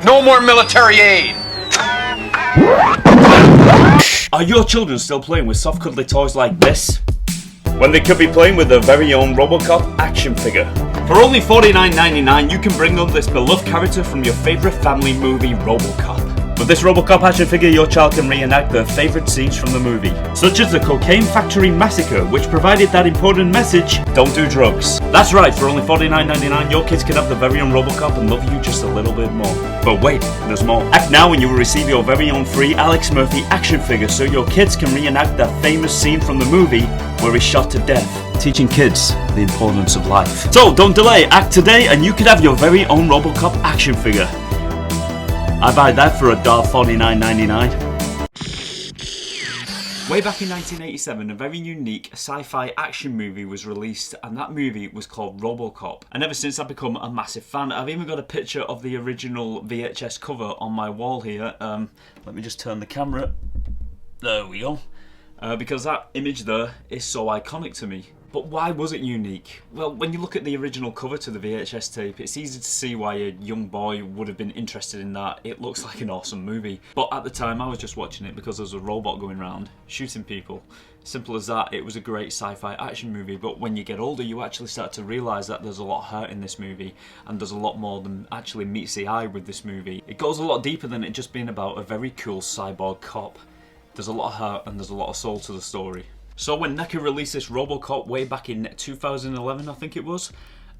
No more military aid! Are your children still playing with soft cuddly toys like this, when they could be playing with their very own Robocop action figure? For only $49.99 you can bring them this beloved character from your favourite family movie, Robocop. With this Robocop action figure, your child can reenact their favourite scenes from the movie, such as the Cocaine Factory Massacre, which provided that important message, don't do drugs. That's right, for only $49.99 your kids can have their very own Robocop and love you just a little bit more. But wait, there's more. Act now and you will receive your very own free Alex Murphy action figure so your kids can reenact that famous scene from the movie where he's shot to death, teaching kids the importance of life. So don't delay, act today and you could have your very own Robocop action figure. I buy that for $49.99. Way back in 1987, a very unique sci-fi action movie was released, and that movie was called Robocop. And ever since I've become a massive fan. I've even got a picture of the original VHS cover on my wall here. Let me just turn the camera. There we go. Because that image there is so iconic to me. But why was it unique? Well, when you look at the original cover to the VHS tape, it's easy to see why a young boy would have been interested in that. It looks like an awesome movie. But at the time, I was just watching it because there was a robot going around, shooting people. Simple as that, it was a great sci-fi action movie. But when you get older, you actually start to realise that there's a lot of hurt in this movie, and there's a lot more than actually meets the eye with this movie. It goes a lot deeper than it just being about a very cool cyborg cop. There's a lot of heart and there's a lot of soul to the story. So when Neca released this Robocop way back in 2011, I think it was,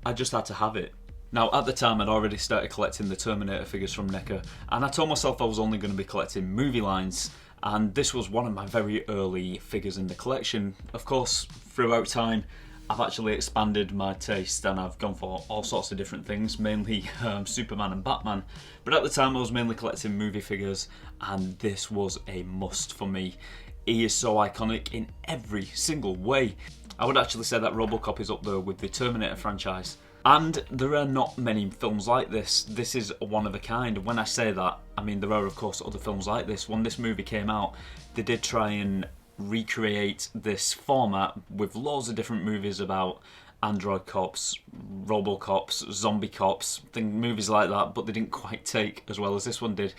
I just had to have it. Now at the time I'd already started collecting the Terminator figures from Neca, and I told myself I was only going to be collecting movie lines, and this was one of my very early figures in the collection. Of course, throughout time, I've actually expanded my taste and I've gone for all sorts of different things, mainly Superman and Batman. But at the time I was mainly collecting movie figures, and this was a must for me. He is so iconic in every single way. I would actually say that Robocop is up there with the Terminator franchise. And there are not many films like this. This is one of a kind. When I say that, I mean there are of course other films like this. When this movie came out, they did try and recreate this format with loads of different movies about android cops, robocops, zombie cops, movies like that, but they didn't quite take as well as this one did.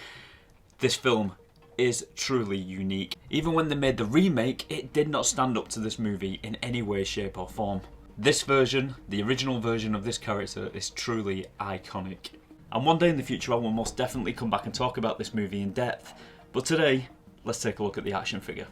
This film is truly unique. Even when they made the remake, it did not stand up to this movie in any way, shape or form. This version, the original version of this character, is truly iconic. And one day in the future I will most definitely come back and talk about this movie in depth. But today, let's take a look at the action figure.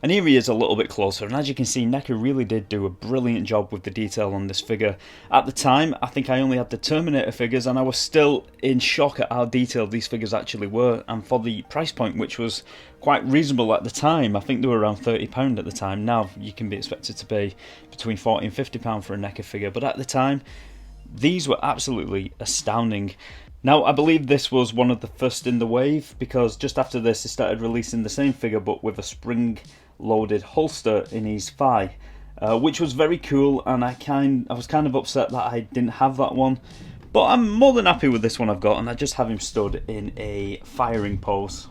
And here he is a little bit closer, and as you can see, Neca really did do a brilliant job with the detail on this figure. At the time, I think I only had the Terminator figures, and I was still in shock at how detailed these figures actually were, and for the price point, which was quite reasonable at the time. I think they were around £30 at the time. Now you can be expected to pay between £40 and £50 for a Neca figure, but at the time, these were absolutely astounding. Now, I believe this was one of the first in the wave, because just after this they started releasing the same figure but with a spring-loaded holster in his thigh, which was very cool, and I was kind of upset that I didn't have that one. But I'm more than happy with this one I've got, and I just have him stood in a firing pose.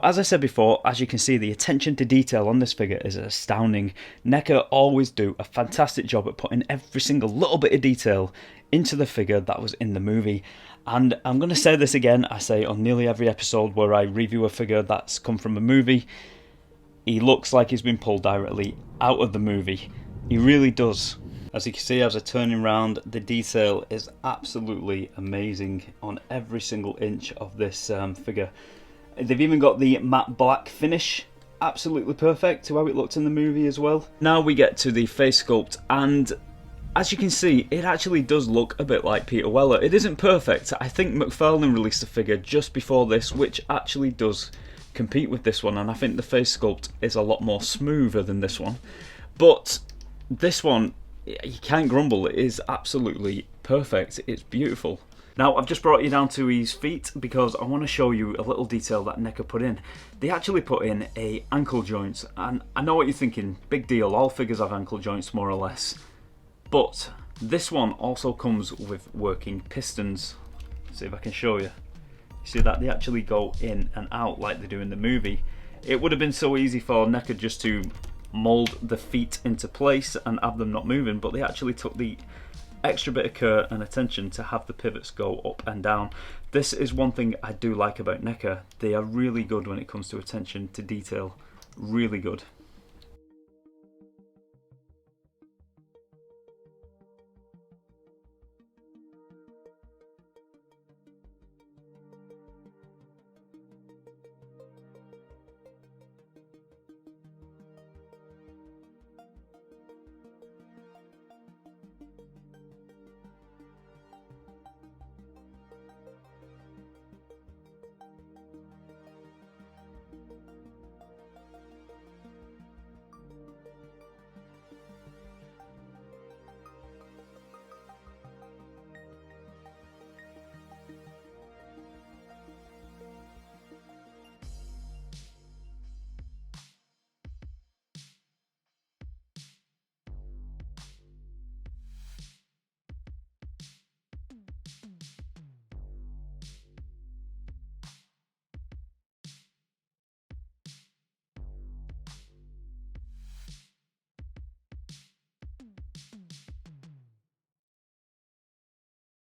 As I said before, as you can see, the attention to detail on this figure is astounding. Neca always do a fantastic job at putting every single little bit of detail into the figure that was in the movie. And I'm going to say this again, I say on nearly every episode where I review a figure that's come from a movie, he looks like he's been pulled directly out of the movie. He really does. As you can see, as I turn him around, the detail is absolutely amazing on every single inch of this figure. They've even got the matte black finish, absolutely perfect to how it looked in the movie as well. Now we get to the face sculpt, and as you can see, it actually does look a bit like Peter Weller. It isn't perfect. I think McFarlane released a figure just before this which actually does compete with this one, and I think the face sculpt is a lot more smoother than this one. But this one, you can't grumble, it is absolutely perfect. It's beautiful. Now I've just brought you down to his feet because I want to show you a little detail that Neca put in. They actually put in a ankle joint, and I know what you're thinking, big deal, all figures have ankle joints more or less. But this one also comes with working pistons. See if I can show you. You see that they actually go in and out like they do in the movie. It would have been so easy for Neca just to mould the feet into place and have them not moving, but they actually took the extra bit of care and attention to have the pivots go up and down. This is one thing I do like about Neca. They are really good when it comes to attention to detail. Really good.